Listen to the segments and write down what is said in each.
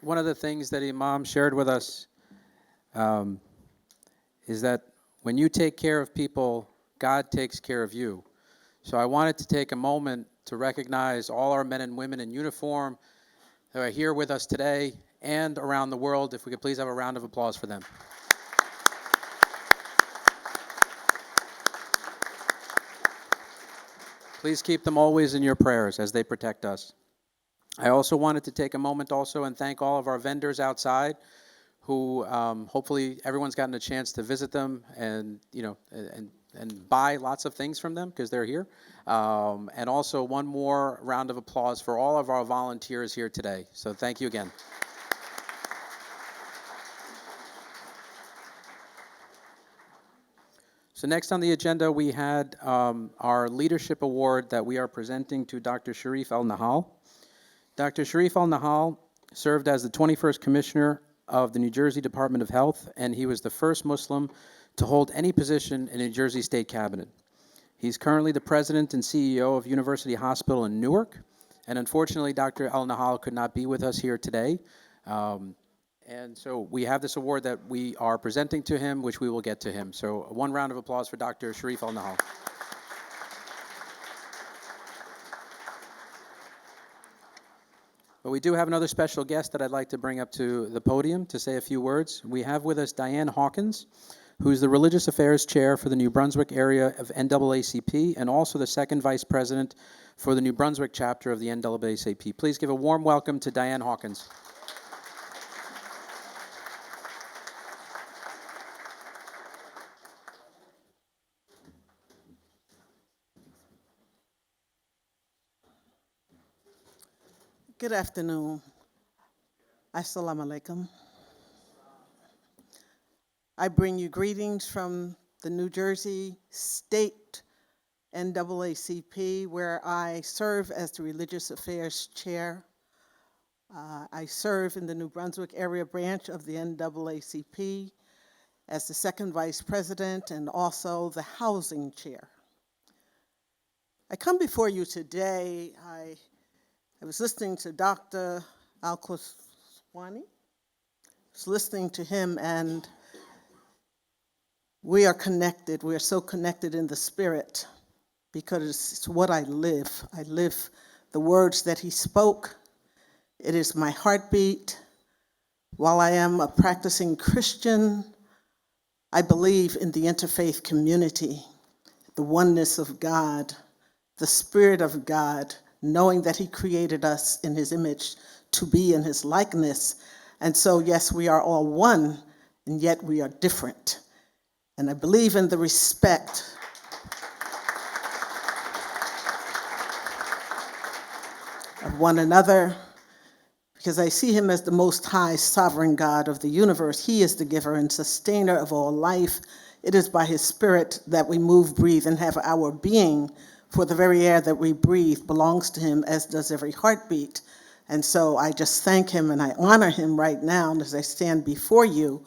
One of the things that Imam shared with us is that when you take care of people, God takes care of you. So I wanted to take a moment to recognize all our men and women in uniform who are here with us today and around the world. If we could please have a round of applause for them. Please keep them always in your prayers as they protect us. I also wanted to take a moment also and thank all of our vendors outside who hopefully everyone's gotten a chance to visit them and, you know, and buy lots of things from them because they're here. And also one more round of applause for all of our volunteers here today. So thank you again. So next on the agenda, we had our Leadership Award that we are presenting to Dr. Sharif Al-Nahal. Dr. Sharif Al-Nahal served as the 21st Commissioner of the New Jersey Department of Health, and he was the first Muslim to hold any position in New Jersey State Cabinet. He's currently the President and CEO of University Hospital in Newark, and unfortunately, Dr. Al-Nahal could not be with us here today. And so we have this award that we are presenting to him, which we will get to him. So one round of applause for Dr. Sharif Al-Nahal. But we do have another special guest that I'd like to bring up to the podium to say a few words. We have with us Diane Hawkins, who's the Religious Affairs Chair for the New Brunswick area of NAACP and also the second Vice President for the New Brunswick chapter of the NAACP. Please give a warm welcome to Diane Hawkins. Good afternoon. Assalamu alaikum. I bring you greetings from the New Jersey State NAACP, where I serve as the Religious Affairs Chair. I serve in the New Brunswick area branch of the NAACP as the second Vice President and also the Housing Chair. I come before you today. I was listening to Dr. Al-Qaswani. I was listening to him, and we are connected. We are so connected in the spirit because it's what I live. I live the words that he spoke. It is my heartbeat. While I am a practicing Christian, I believe in the interfaith community, the oneness of God, the Spirit of God, knowing that he created us in his image to be in his likeness. And so, yes, we are all one, and yet we are different. And I believe in the respect of one another, because I see him as the most high sovereign God of the universe. He is the giver and sustainer of all life. It is by his Spirit that we move, breathe, and have our being. For the very air that we breathe belongs to him, as does every heartbeat. And so I just thank him and I honor him right now as I stand before you.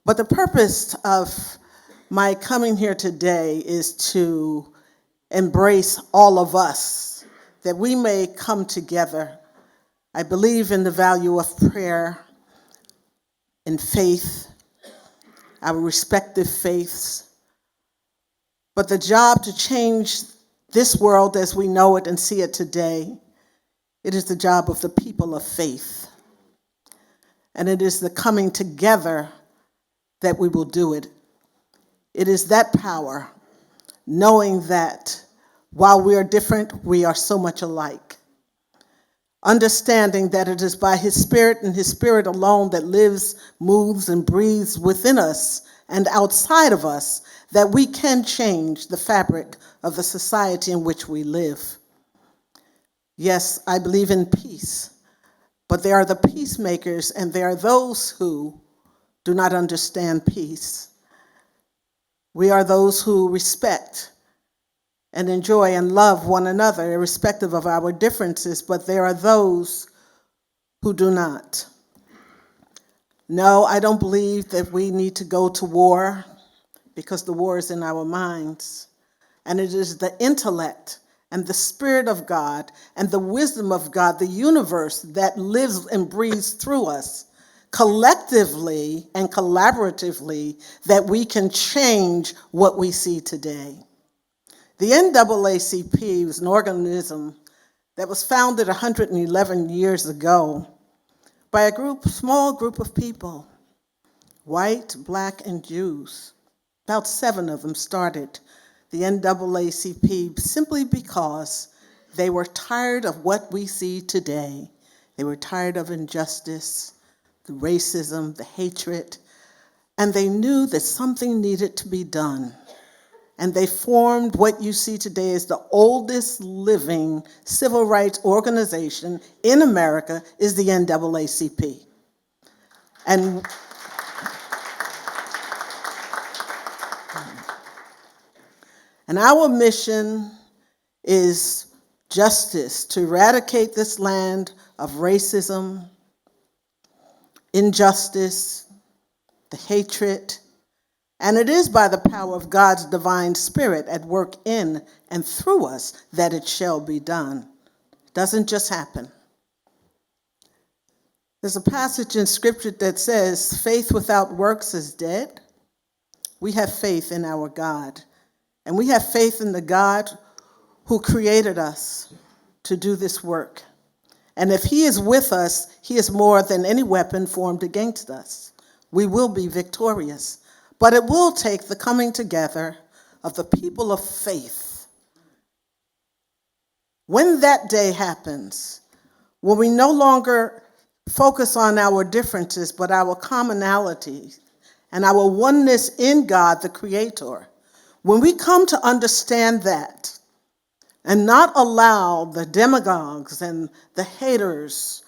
But the purpose of my coming here today is to embrace all of us, that we may come together. I believe in the value of prayer and faith, our respective faiths. But the job to change this world as we know it and see it today, it is the job of the people of faith. And it is the coming together that we will do it. It is that power, knowing that while we are different, we are so much alike. Understanding that it is by his Spirit and his Spirit alone that lives, moves, and breathes within us and outside of us, that we can change the fabric of the society in which we live. Yes, I believe in peace, but there are the peacemakers and there are those who do not understand peace. We are those who respect and enjoy and love one another, irrespective of our differences, but there are those who do not. No, I don't believe that we need to go to war because the war is in our minds. And it is the intellect and the Spirit of God and the wisdom of God, the universe that lives and breathes through us, collectively and collaboratively, that we can change what we see today. The NAACP was an organism that was founded 111 years ago by a small group of people, white, black, and Jews. About 7 of them started the NAACP simply because they were tired of what we see today. They were tired of injustice, the racism, the hatred, and they knew that something needed to be done. And they formed what you see today as the oldest living civil rights organization in America is the NAACP. And our mission is justice, to eradicate this land of racism, injustice, the hatred, and it is by the power of God's divine Spirit at work in and through us that it shall be done. It doesn't just happen. There's a passage in Scripture that says, faith without works is dead. We have faith in our God, and we have faith in the God who created us to do this work. And if he is with us, he is more than any weapon formed against us. We will be victorious. But it will take the coming together of the people of faith. When that day happens, when we no longer focus on our differences, but our commonalities and our oneness in God, the Creator, when we come to understand that and not allow the demagogues and the haters,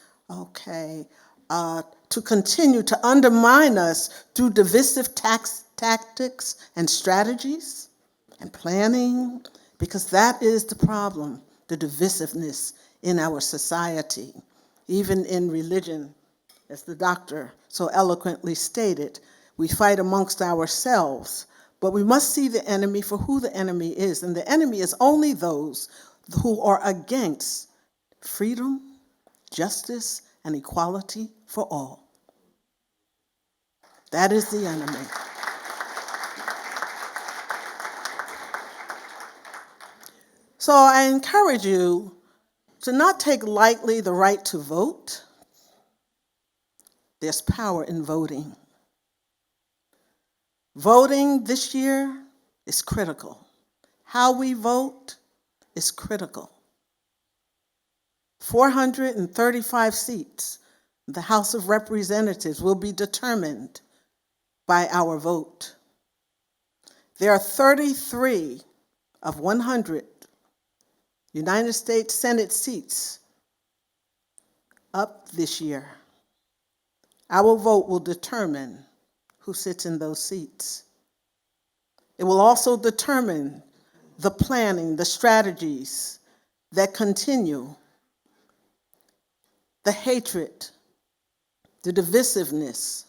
to continue to undermine us through divisive tactics and strategies and planning, because that is the problem, the divisiveness in our society, even in religion, as the doctor so eloquently stated. We fight amongst ourselves, but we must see the enemy for who the enemy is, and the enemy is only those who are against freedom, justice, and equality for all. That is the enemy. So I encourage you to not take lightly the right to vote. There's power in voting. Voting this year is critical. How we vote is critical. 435 seats in the House of Representatives will be determined by our vote. There are 33 of 100 United States Senate seats up this year. Our vote will determine who sits in those seats. It will also determine the planning, the strategies that continue, the hatred, the divisiveness.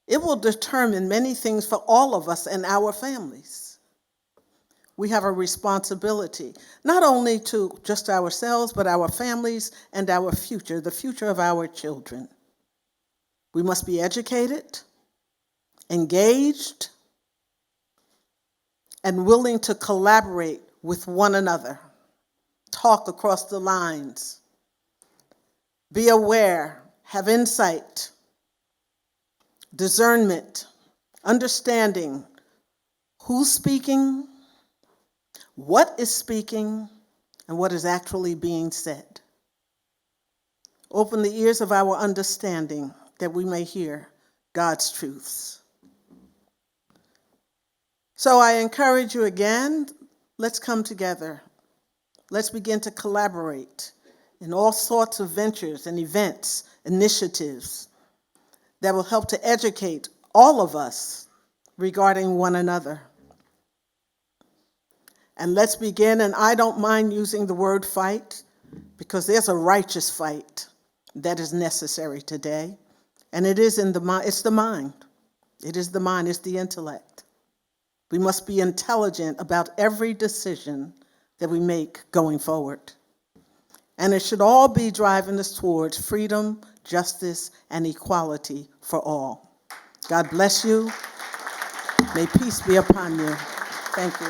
It will determine many things for all of us and our families. We have a responsibility, not only to just ourselves, but our families and our future, the future of our children. We must be educated, engaged, and willing to collaborate with one another, talk across the lines, be aware, have insight, discernment, understanding who's speaking, what is speaking, and what is actually being said. Open the ears of our understanding that we may hear God's truths. So I encourage you again, let's come together. Let's begin to collaborate in all sorts of ventures and events, initiatives that will help to educate all of us regarding one another. And let's begin, and I don't mind using the word fight, because there's a righteous fight that is necessary today. And it is in the mind. It's the mind. It is the mind. It's the intellect. We must be intelligent about every decision that we make going forward. And it should all be driving us towards freedom, justice, and equality for all. God bless you. May peace be upon you. Thank you.